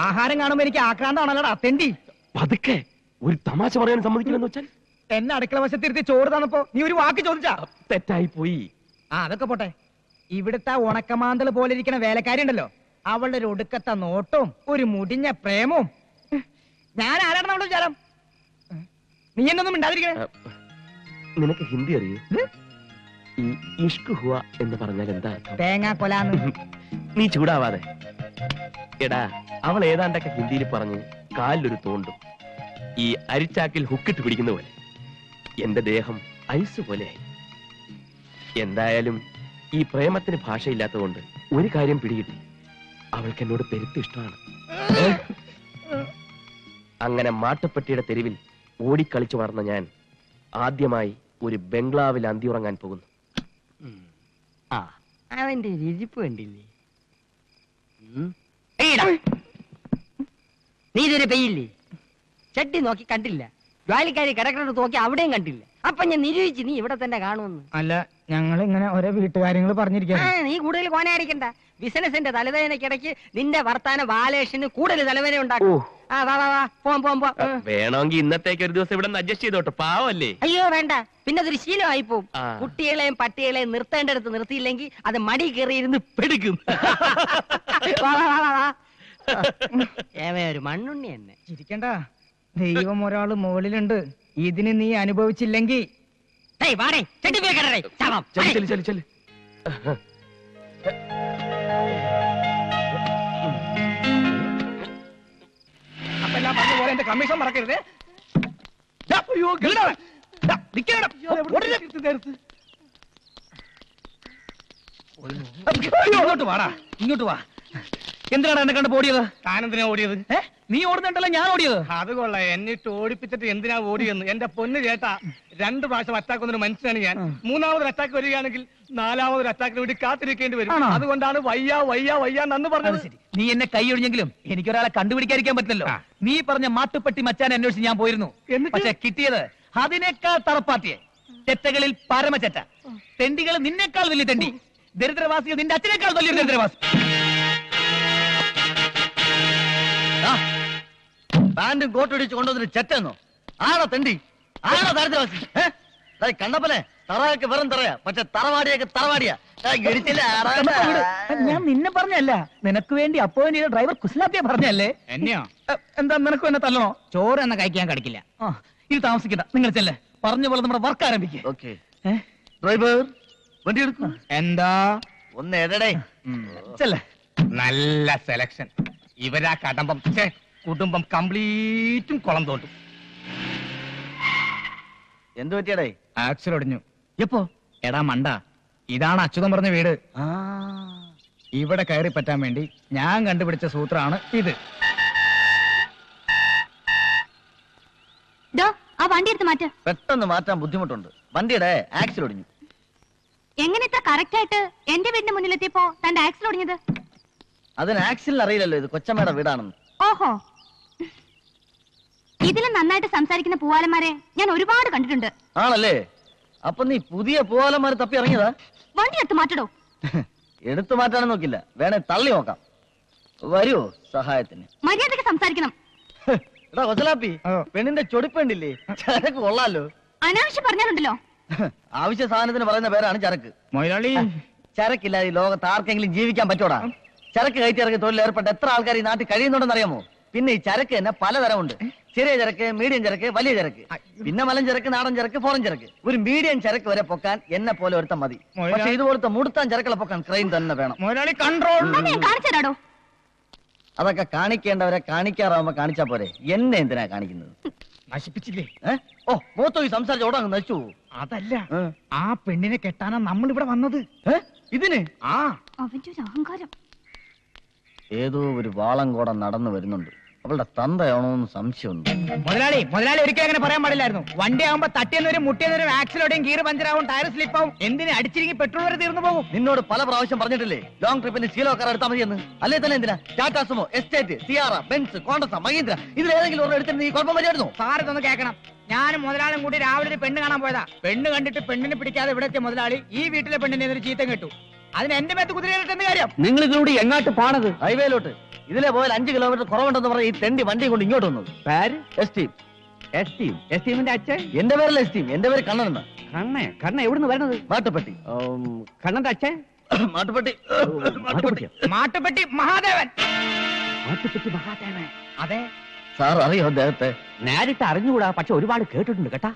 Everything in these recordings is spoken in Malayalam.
ആഹാരം കാണുമ്പോ എനിക്ക് ആക്രാന്താണല്ലോടാ തെണ്ടി. പതുക്കെ ഒരു തമാശ പറയാൻ സമ്മതിക്കില്ലെന്ന് വെച്ചാൽ എന്നെ അടുക്കള വശത്തിരുത്തി ചോറ് തന്നപ്പോ നീ ഒരു വാക്ക് ചോദിച്ചാ? തെറ്റായി പോയി. അതൊക്കെ പോട്ടെ. ഇവിടുത്തെ ഉണക്കമാന്തൽ പോലെ ഇരിക്കണ വേലക്കാരി ഉണ്ടല്ലോ, അവളുടെ ഒരു ഒടുക്കത്തെ നോട്ടവും ഒരു മുടിഞ്ഞ പ്രേമവും. ഞാൻ ആരാണ് അവളുടെ വിചാരം? നീ എന്നൊന്നും മിണ്ടാതിരിക്കണേ. നിനക്ക് ഹിന്ദി അറിയൂ? ഈ ഇഷ്ക് ഹുവ എന്ന് പറഞ്ഞാൽ എന്താ? തേങ്ങാ കൊലാന്ന്. നീ ചൂടാവാതെ. എടാ, അവൾ ഏതാണ്ടൊക്കെ ഹിന്ദിയിൽ പറഞ്ഞ് കാലിലൊരു തോണ്ടും. ഈ അരിച്ചാക്കിൽ ഹുക്കിട്ട് പിടിക്കുന്ന പോലെ എന്റെ ദേഹം ഐസ് പോലെയായി. എന്തായാലും ഈ പ്രേമത്തിന് ഭാഷയില്ലാത്തതുകൊണ്ട് ഒരു കാര്യം പിടികിട്ടി, അവൾക്ക് എന്നോട് പെരുത്ത് ഇഷ്ടമാണ്. അങ്ങനെ മാട്ടുപ്പെട്ടിയുടെ തെരുവിൽ ഓടിക്കളിച്ചു വളർന്ന ഞാൻ ആദ്യമായി ഒരു ബംഗ്ലാവിൽ അന്തിയുറങ്ങാൻ പോകുന്നു. അവന്റെ രുചിപ്പ് കണ്ടില്ലേ? നീ ഇതുവരെ പെയ്യില്ലേ? ചട്ടി നോക്കി കണ്ടില്ല, ജോലിക്കാരി കിടക്കുന്നത് നോക്കി അവിടെയും കണ്ടില്ല. അപ്പൊ ഞാൻ നിരൂപിച്ച് നീ ഇവിടെ തന്നെ കാണുമെന്ന്. അല്ല, ഞങ്ങൾ ഇങ്ങനെ ഓരോ വീട്ടുകാര്യങ്ങൾ പറഞ്ഞിരിക്കാ. നീ കൂടുതൽ കോനായിരിക്കണ്ട. ബിസിനസിന്റെ തലവേദനക്കിടയ്ക്ക് നിന്റെ വർത്താന ബാലേഷന് കൂടുതൽ തലവേദന ഉണ്ടാക്കും. വേണമെങ്കിൽ ഇന്നത്തേക്ക് ഒരു ദിവസം ഇവിടെ അഡ്ജസ്റ്റ് ചെയ്തോട്ടെ, പാവല്ലേ? അയ്യോ വേണ്ട, പിന്നെ അതൊരു ശീലമായി പോവും. കുട്ടികളെയും പട്ടികളെയും നിർത്തേണ്ടടുത്ത് നിർത്തിയില്ലെങ്കിൽ അത് മടി കയറിയിരുന്ന് പെടുക്കും. ഒരു മണ്ണുണ്ണി തന്നെ. ചിരിക്കണ്ട, ദൈവം ഒരാള് മുകളിലുണ്ട്. ഇതിന് നീ അനുഭവിച്ചില്ലെങ്കിൽ അപ്പെല്ലാം പറഞ്ഞ പോലെ എന്റെ കമ്മീഷൻ മറക്കരുത്. ഇങ്ങോട്ട് വാടാ, ഇങ്ങോട്ട് വാ. എന്തിനാണ് എന്നെ കണ്ട് ഓടിയത്? താനെന്തിനാ ഓടിയത്? നീ ഓടുന്നുണ്ടല്ലോ, ഞാൻ ഓടിയത്. അത് കൊള്ളാം. എന്നിട്ട് ഓടിപ്പിച്ചിട്ട് എന്തിനാ ഓടിയെന്ന് എന്റെ പൊന്ന് ചേട്ടാ. 2 പ്രാവശ്യം അറ്റാക്ക് വന്നൊരു മനുഷ്യനാണ് ഞാൻ. 3ാമതൊരു അറ്റാക്ക് വരികയാണെങ്കിൽ 4ാമതൊരു അറ്റാക്കിന് വേണ്ടി കാത്തിരിക്കേണ്ടി വരും. അതുകൊണ്ടാണ് വയ്യ വയ്യ വയ്യ നന്ന് പറഞ്ഞത്. ശരി, നീ എന്നെ കൈ ഒഴിഞ്ഞെങ്കിലും എനിക്കൊരാളെ കണ്ടുപിടിക്കാതിരിക്കാൻ പറ്റില്ലല്ലോ. നീ പറഞ്ഞ മാട്ടുപ്പെട്ടി മച്ചാൻ അന്വേഷിച്ച് ഞാൻ പോയിരുന്നു. പക്ഷെ കിട്ടിയത് അതിനേക്കാൾ തറപ്പാത്തിയെ. ചെറ്റകളിൽ പരമചെറ്റ. തെണ്ടികൾ നിന്നേക്കാൾ വലിയ തെണ്ടി. ദരിദ്രവാസികൾ നിന്റെ അച്ഛനേക്കാൾ വലിയ ദരിദ്രവാസി. പാന്റും കോട്ടും ഇടിച്ച് കൊണ്ടുവന്നിട്ട് ചെറ്റെന്നോ? ആണോ തെണ്ടി? ആണോ ദരിദ്രവാസി? കണ്ടപ്പനെ തറയൊക്കെ വെറും തറയാ, പക്ഷെ തറവാടിയൊക്കെ തറവാടിയാ. ഞാൻ നിന്നെ പറഞ്ഞല്ല, നിനക്ക് വേണ്ടി അപ്പോയിന്റ് ചെയ്ത ഡ്രൈവർ കുസ്ലാപ്പിയെ പറഞ്ഞല്ലേ. എന്നെയോ? എന്താ നിനക്കും എന്നെ തല്ലണോ? ചോറ് എന്നെ കഴിക്കാൻ കടിക്കില്ല. ഇത് താമസിക്കണ്ട, നിങ്ങൾ ചെല്ലേ. പറഞ്ഞ പോലെ നമ്മുടെ വർക്ക് ആരംഭിക്കുക. ഡ്രൈവർ വണ്ടി എടുക്കും. എന്താ ഒന്ന് എടടേ. ചെല്ലേ. നല്ല സെലക്ഷൻ. ഇവരാ കടമ്പം കുടുംബം കംപ്ലീറ്റും കുളം തോണ്ടും. എന്ത് പറ്റിയടേ? ആക്സിൽ ഒടിഞ്ഞു. എപ്പോ? എടാ മണ്ട, ഇതാണ് അച്യുതം പറഞ്ഞ വീട്. ഇവിടെ കയറി പറ്റാൻ വേണ്ടി ഞാൻ കണ്ടുപിടിച്ച സൂത്രമാണ് ഇത്. ആ വണ്ടി എടുത്ത് മാറ്റ. പെട്ടെന്ന് മാറ്റാൻ ബുദ്ധിമുട്ടുണ്ട്. വണ്ടിയുടെ ആക്സിൽ ഒടിഞ്ഞു. എങ്ങനെ ഇത്ര കറക്റ്റ് ആയിട്ട് എന്റെ വീടിന്റെ മുന്നിലെത്തിയപ്പോ തന്റെ ആക്സിൽ ഒടിഞ്ഞത്? അതിന് ആക്സിലിന് അറിയില്ലല്ലോ ഇത് കൊച്ചമ്മയുടെ വീടാണെന്ന്. ഓഹോ, ഇതിലും നന്നായിട്ട് സംസാരിക്കുന്ന പൂവാലന്മാരെ ഞാൻ ഒരുപാട് കണ്ടിട്ടുണ്ട്. ആണല്ലേ? അപ്പൊ നീ പുതിയ പൂവാലന്മാരെ തപ്പി ഇറങ്ങിയതാ? വണ്ടി എടുത്ത് മാറ്റടോ. എടുത്തു മാറ്റാനും നോക്കില്ല, വേണേ തള്ളി നോക്കാം. വരുവോ സഹായത്തിന്? മര്യാദക്ക് സംസാരിക്കണം. എടാ കൊച്ചലാപ്പി, പെണ്ണിന്റെ ചൊടിപ്പേണ്ടില്ലേ? ചരക്ക് കൊള്ളാലോ. അനാവശ്യം പറഞ്ഞാലുണ്ടല്ലോ. ആവശ്യ സാധനത്തിന് പറയുന്ന പേരാണ് ചരക്ക്. മൊയ്ലാളി, ചരക്കില്ലാതെ ഈ ലോകത്ത് ആർക്കെങ്കിലും ജീവിക്കാൻ പറ്റൂടാ? ചരക്ക് കയറ്റി ഇറങ്ങി തൊഴിൽ ഏർപ്പെട്ട എത്ര ആൾക്കാർ ഈ നാട്ടിൽ കഴിയുന്നുണ്ടെന്ന് അറിയാമോ? പിന്നെ ഈ ചരക്ക് തന്നെ പലതരമുണ്ട്. ചെറിയ ചരക്ക്, മീഡിയം ചരക്ക്, വലിയ ചരക്ക്, പിന്നെ മലം ചരക്ക്, നാടൻ ചരക്ക്, ഫോറൻ ചരക്ക്. ഒരു മീഡിയം ചരക്ക് വരെ പൊക്കാൻ എന്നെ പോലെ ഒരുത്തം മതി. പക്ഷെ ഇതുപോലത്തെ മുടുത്താൻ ചരക്കുകളെ പൊക്കാൻ ക്രെയിൻ തന്നെ വേണം. കാണിച്ചോ? അതൊക്കെ കാണിക്കേണ്ടവരെ കാണിക്കാറാവുമ്പോ കാണിച്ചാ പോരെ. എന്നെ എന്തിനാ കാണിക്കുന്നത്? നശിപ്പിച്ചില്ലേ? ഓ മൂത്തോ ഈ സംസാരിച്ച ഓടാ നശിച്ചു. അതല്ല, ആ പെണ്ണിനെ കെട്ടാനാ നമ്മൾ ഇവിടെ വന്നത്. ഇതിന് അവന്റെ ഒരു അഹങ്കാരം. ഏതോ ഒരു വാളംകോടം നടന്നു വരുന്നുണ്ട്. അവളുടെ തന്തയാണോന്ന് സംശയമുണ്ട്. മുതലാളി ഒരിക്കലും അങ്ങനെ പറയാൻ പാടില്ലായിരുന്നു. വണ്ടി ആവുമ്പോ തട്ടിയെന്നവരും മുട്ടിയെന്നവരും ആക്സിലോടെയും ഗീർ പഞ്ചറാവും, ടയർ സ്ലിപ്പാവും. എന്തിന് അടിച്ചിരിക്കും പെട്രോൾ വരെ തീർന്നു പോകും. നിന്നോട് പല പ്രാവശ്യം പറഞ്ഞിട്ടില്ലേ ലോങ് ട്രിപ്പിന് ശീലോ കാർ എടുത്താൽ മതിയെന്ന്? അല്ലേ തന്നെ എന്തിനാ Tata Sumo, Estate, Sierra, Benz, Contessa, Mahindra ഇതിലേതെങ്കിലും ഒരെണ്ണം എടുത്തിട്ട് നീ കുഴപ്പം വരികയായിരുന്നു? സാറ് ഇതൊന്ന് കേൾക്കണം. ഞാനും മുതലാളും കൂടി രാവിലെ ഒരു പെണ്ണ് കാണാൻ പോയതാ. പെണ്ണ് കണ്ടിട്ട് പെണ്ണിനെ പിടിക്കാതെ ഇവിടെ എത്തിയ മുതലാളി ഈ വീട്ടിലെ പെണ്ണിനെ ഒരു ചീത്തം കേട്ടു. അതിന് എന്റെ മേത്ത് കുതിരയിലിട്ട് എന്ത് കാര്യം? നിങ്ങൾ ഇതിലൂടെ എങ്ങാട്ട് പോണത്? ഹൈവേയിലോട്ട്. ഇതിലെ പോയാൽ 5 കിലോമീറ്റർ കുറവുണ്ടെന്ന് പറഞ്ഞ ഈ തെണ്ടി വണ്ടി കൊണ്ട് ഇങ്ങോട്ട് വന്നത്. പേര് എസ്റ്റീം. എസ്റ്റീമിന്റെ അച്ഛൻ എന്റെ പേരല്ല എസ്റ്റീം, എന്റെ പേര് കണ്ണൻ എന്നാ. കണ്ണ എവിടുന്ന് വരുന്നത്? മാട്ടുപ്പെട്ടി. കണ്ണന്റെ അച്ഛൻ മാട്ടുപ്പെട്ടി. മാട്ടുപ്പെട്ടി മഹാദേവൻ. മാട്ടുപ്പെട്ടി മഹാദേവൻ. അതെ, സാർ അറിയോ അദ്ദേഹത്തെ? നേരിട്ട് അറിഞ്ഞുകൂടാ, പക്ഷെ ഒരുപാട് കേട്ടിട്ടുണ്ട് കേട്ടാ.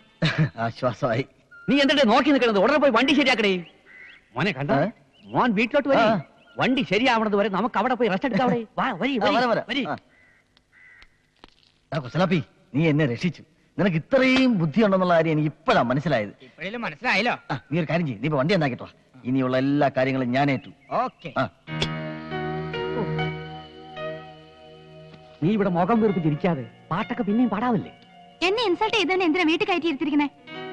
ആശ്വാസമായി. നീ എന്തിട്ട് നോക്കി നിൽക്കുന്നത്? ഉടനെ പോയി വണ്ടി ശരിയാക്കണേ. മോനെ കണ്ട ഏ? മോൻ വീട്ടിലോട്ട് വരി. ആ. വണ്ടി ശരിയാവണത് വരെ നമുക്ക് അവിടെ പോയി റെസ്റ്റ് എടുക്കാം. കുശലാപ്പി, നീ എന്നെ രക്ഷിച്ചു. നിനക്ക് ഇത്രയും ബുദ്ധിയുണ്ടെന്നുള്ള കാര്യം എനിക്ക് ഇപ്പോഴാ മനസ്സിലായത്. ഇപ്പോഴും മനസ്സിലായല്ലോ. നീ ഒരു കാര്യം ചെയ്യും, നീ ഇപ്പൊ വണ്ടി എന്നാക്കിട്ടോ. ഇനിയുള്ള എല്ലാ കാര്യങ്ങളും ഞാൻ ഏറ്റു. ഓക്കെ. നീ ഇവിടെ മുഖം വീർപ്പിച്ചിരിക്കാതെ പാട്ടൊക്കെ പിന്നെയും പാടാവില്ലേ? എന്നെ ഇൻസൾട്ട് ചെയ്തവനെ എന്തിനാ വീട്ടിൽ കയറ്റി ഇരുത്തിരിക്കുന്നേ?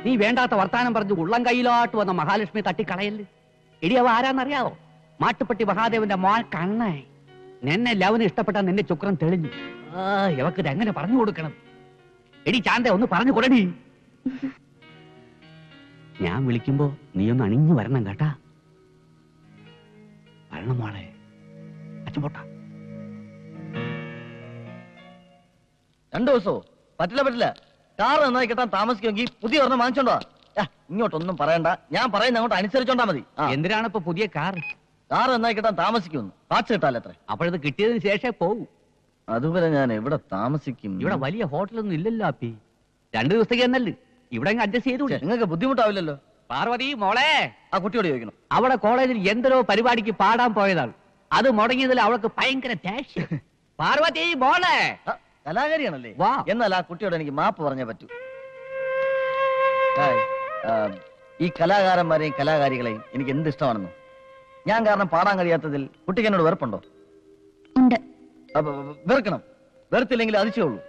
നീ വേണ്ടാത്ത വർത്താനം പറഞ്ഞു ഉള്ളം കയ്യിലോട്ട് വന്ന മഹാലക്ഷ്മി തട്ടിക്കളയല്ലേ. എടി അവ ആരാന്നറിയാവോ? മാട്ടുപ്പെട്ടി മഹാദേവന്റെ മോൻ കണ്ണേ. നിന്നെ ലവന് ഇഷ്ടപ്പെട്ടാ നിന്റെ ചുക്രം തെളിഞ്ഞു. ഇവക്ക് ഇത് എങ്ങനെ പറഞ്ഞു കൊടുക്കണം? എടി ചാന്ത ഒന്ന് പറഞ്ഞു കൊടുടി. ഞാൻ വിളിക്കുമ്പോ നീ ഒന്ന് അണിഞ്ഞു വരണം കേട്ടാ. വരണം മോളെ. അച്ഛൻ പോട്ടാ. 2 ദിവസമോ? പറ്റില്ല. കാർ നന്നായി കിട്ടാൻ താമസിക്കുമെങ്കിൽ പുതിയ ഒരെണ്ണം വാങ്ങിച്ചോണ്ടോ. ഇങ്ങോട്ടൊന്നും പറയണ്ട, ഞാൻ പറയുന്ന അങ്ങോട്ട് അനുസരിച്ചോണ്ടാ മതി. എന്തിനാണ് ഇപ്പൊ പുതിയ കാർ? കാർ നന്നായി കിട്ടാൻ താമസിക്കുമെന്ന്. പാച്ച് കിട്ടാലേ എത്ര? അപ്പോഴത് കിട്ടിയതിന് ശേഷം പോവും. അതുവരെ ഞാൻ എവിടെ താമസിക്കും? ഇവിടെ വലിയ ഹോട്ടലൊന്നും ഇല്ലല്ലോ അപ്പി. 2 ദിവസത്തേക്ക് എന്നല്ലേ ഇവിടെ അഡ്ജസ്റ്റ് ചെയ്തു. നിങ്ങൾക്ക് ബുദ്ധിമുട്ടാവില്ലല്ലോ. പാർവതി മോളെ, ആ കുട്ടിയോട് ചോദിക്കണം. അവിടെ കോളേജിൽ എന്തരോ പരിപാടിക്ക് പാടാൻ പോയതാണ്. അത് മുടങ്ങിയതിൽ അവൾക്ക് ഭയങ്കര ദേഷ്യം. പാർവതി മോളെ. കലാകാരിയാണല്ലേ? വാ. എന്നാൽ ആ കുട്ടിയോട് എനിക്ക് മാപ്പ് പറഞ്ഞേ പറ്റൂ. ഈ കലാകാരന്മാരെയും കലാകാരികളെയും എനിക്ക് എന്ത് ഇഷ്ടമാണെന്നോ. ഞാൻ കാരണം പാടാൻ കഴിയാത്തതിൽ കുട്ടിക്ക് എന്നോട് വെറുപ്പുണ്ടോ? ഉണ്ട്. വെറുക്കണം. വെറുത്തില്ലെങ്കിൽ അതിശയുള്ളൂ.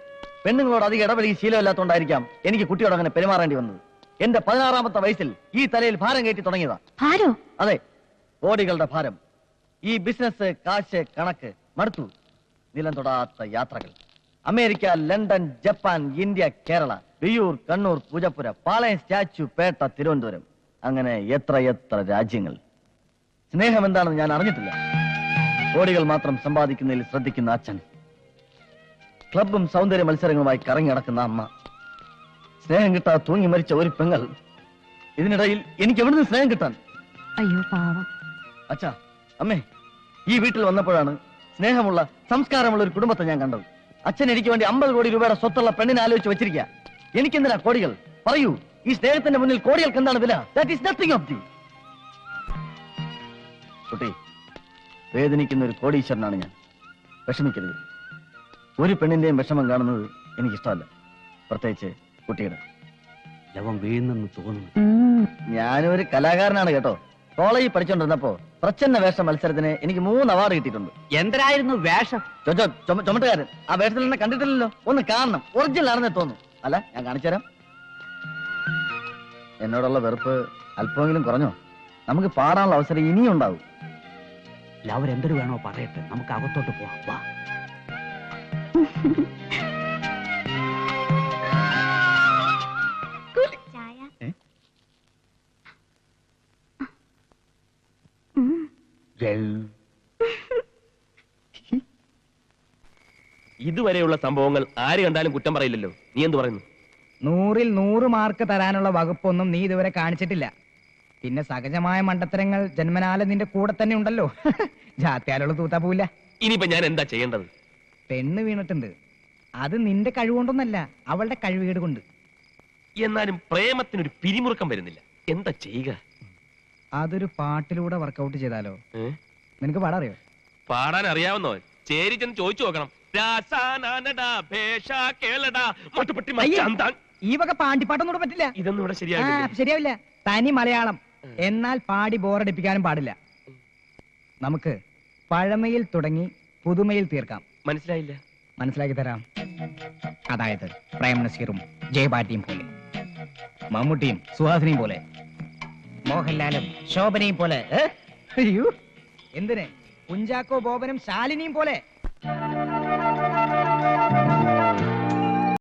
പെണ്ണുങ്ങളോട് അധികം ഇടപെടുകയും ശീലമില്ലാത്തതുകൊണ്ടായിരിക്കാം എനിക്ക് കുട്ടിയോട് അങ്ങനെ പെരുമാറേണ്ടി വന്നത്. എന്റെ 16ാമത്തെ വയസ്സിൽ ഈ തലയിൽ ഭാരം കയറ്റി തുടങ്ങിയതാ. ഭാരോ? അതെ, കോടികളുടെ ഭാരം. ഈ ബിസിനസ്, കാശ്, കണക്ക് മടുത്തു. നിലം തൊടാത്ത യാത്രകൾ. America, London, Japan, India, Kerala, Viyyur, Kannur, Poojappura, Palayam, Statue, Pettah, Thiruvananthapuram, അങ്ങനെ എത്ര രാജ്യങ്ങൾ. സ്നേഹം എന്താണെന്ന് ഞാൻ അറിഞ്ഞിട്ടില്ല. കോടികൾ മാത്രം സമ്പാദിക്കുന്നതിൽ ശ്രദ്ധിക്കുന്ന അച്ഛൻ, ക്ലബും സൗന്ദര്യ മത്സരങ്ങളുമായി കറങ്ങി നടക്കുന്ന അമ്മ, സ്നേഹം കിട്ടാതെ തൂങ്ങി മരിച്ച ഒരു പെങ്ങൾ. ഇതിനിടയിൽ എനിക്ക് എവിടുന്ന് സ്നേഹം കിട്ടാൻ? അയ്യോ പാവം. അച്ഛാ, അമ്മേ, ഈ വീട്ടിൽ വന്നപ്പോഴാണ് സ്നേഹമുള്ള, സംസ്കാരമുള്ള ഒരു കുടുംബത്തെ ഞാൻ കണ്ടത്. അച്ഛൻ എനിക്ക് വേണ്ടി 50 കോടി രൂപയുടെ സ്വത്തുള്ള പെണ്ണിനെ ആലോചിച്ച് വെച്ചിരിക്കുക. എനിക്കെന്തിനാ കോടികൾ? പറയൂ, ഈ സ്നേഹത്തിന്റെ മുന്നിൽ കോടികൾക്ക് എന്താണ് വില? That is nothing of the. കുട്ടി, വേദനിക്കുന്ന ഒരു കോടീശ്വരനാണ് ഞാൻ. വിഷമിക്കരുത്. ഒരു പെണ്ണിന്റെയും വിഷമം കാണുന്നത് എനിക്കിഷ്ടമല്ല, പ്രത്യേകിച്ച് കുട്ടിയുടെ. ലവൻ വീഴുന്നെന്ന് തോന്നുന്നു. ഞാനും ഒരു കലാകാരനാണ് കേട്ടോ. കോളേജിൽ പഠിച്ചോണ്ടിരുന്നപ്പോ പ്രച്ഛന്ന വേഷ മത്സരത്തിന് എനിക്ക് 3 അവാർഡ് കിട്ടിയിട്ടുണ്ട്. എന്തരായിരുന്നു വേഷം? ചുമട്ടുകാരൻ. ആ വേഷത്തിൽ എന്നെ കണ്ടിട്ടില്ലല്ലോ. ഒന്ന് കാണണം, ഒറിജിനൽ ആണെന്നേ തോന്നുന്നു. അല്ല, ഞാൻ കാണിച്ചു തരാം. എന്നോടുള്ള വെറുപ്പ് അല്പമെങ്കിലും കുറഞ്ഞോ? നമുക്ക് പാടാനുള്ള അവസരം ഇനിയും ഉണ്ടാവും. ലവർ എന്തൊരു വേണോ പറയട്ടെ, നമുക്ക് അകത്തോട്ട് പോവാം. വാ. ചായ. ഇതുവരെയുള്ള സംഭവങ്ങൾ ആര് കണ്ടാലും കുറ്റം പറയില്ലല്ലോ. നീ എന്ത് പറയുന്നു? 100-ൽ 100 മാർക്ക് തരാനുള്ള വകുപ്പൊന്നും നീ ഇതുവരെ കാണിച്ചിട്ടില്ല. പിന്നെ സഹജമായ മണ്ടത്തരങ്ങൾ ജന്മനാല നിന്റെ കൂടെ തന്നെ ഉണ്ടല്ലോ. ജാത്യാലുള്ള തൂത്താ പോവില്ല. ഇനിയിപ്പോ ഞാൻ എന്താ ചെയ്യേണ്ടത്? പെണ്ണ് വീണിട്ടുണ്ട്. അത് നിന്റെ കഴിവുകൊണ്ടൊന്നല്ല, അവളുടെ കഴിവുകേട് കൊണ്ട്. എന്നാലും പ്രേമത്തിനൊരു പിരിമുറുക്കം വരുന്നില്ല. എന്താ ചെയ്യുക? അതൊരു പാട്ടിലൂടെ വർക്കൗട്ട് ചെയ്താലോ? നിനക്ക് പാടാറിയോ? പാടാൻ അറിയാവുന്നോ? ചേരി ചെന്ന് ചോദിച്ചു നോക്കണം. ഈ വക പാണ്ടിപ്പാട്ടൊന്നും പറ്റില്ല. ഇതൊന്നും ഇവിടെ ശരിയാകില്ല. ശരിയാവില്ല. തനി മലയാളം. എന്നാൽ പാടി ബോറടിപ്പിക്കാനും പാടില്ല. നമുക്ക് പഴമയിൽ തുടങ്ങി പുതുമയിൽ തീർക്കാം. മനസ്സിലായില്ല? മനസ്സിലാക്കി തരാം. അതായത് പ്രേം നസീറും ജയപാട്ടിയും പോലെ, മമ്മൂട്ടിയും സുഹാസിനിയും പോലെ, മോഹൻലാലും ശോഭനയും പോലെ. അയ്യോ, എന്തിന് കുഞ്ചാക്കോ ബോബനും ശാലിനിയും പോലെ.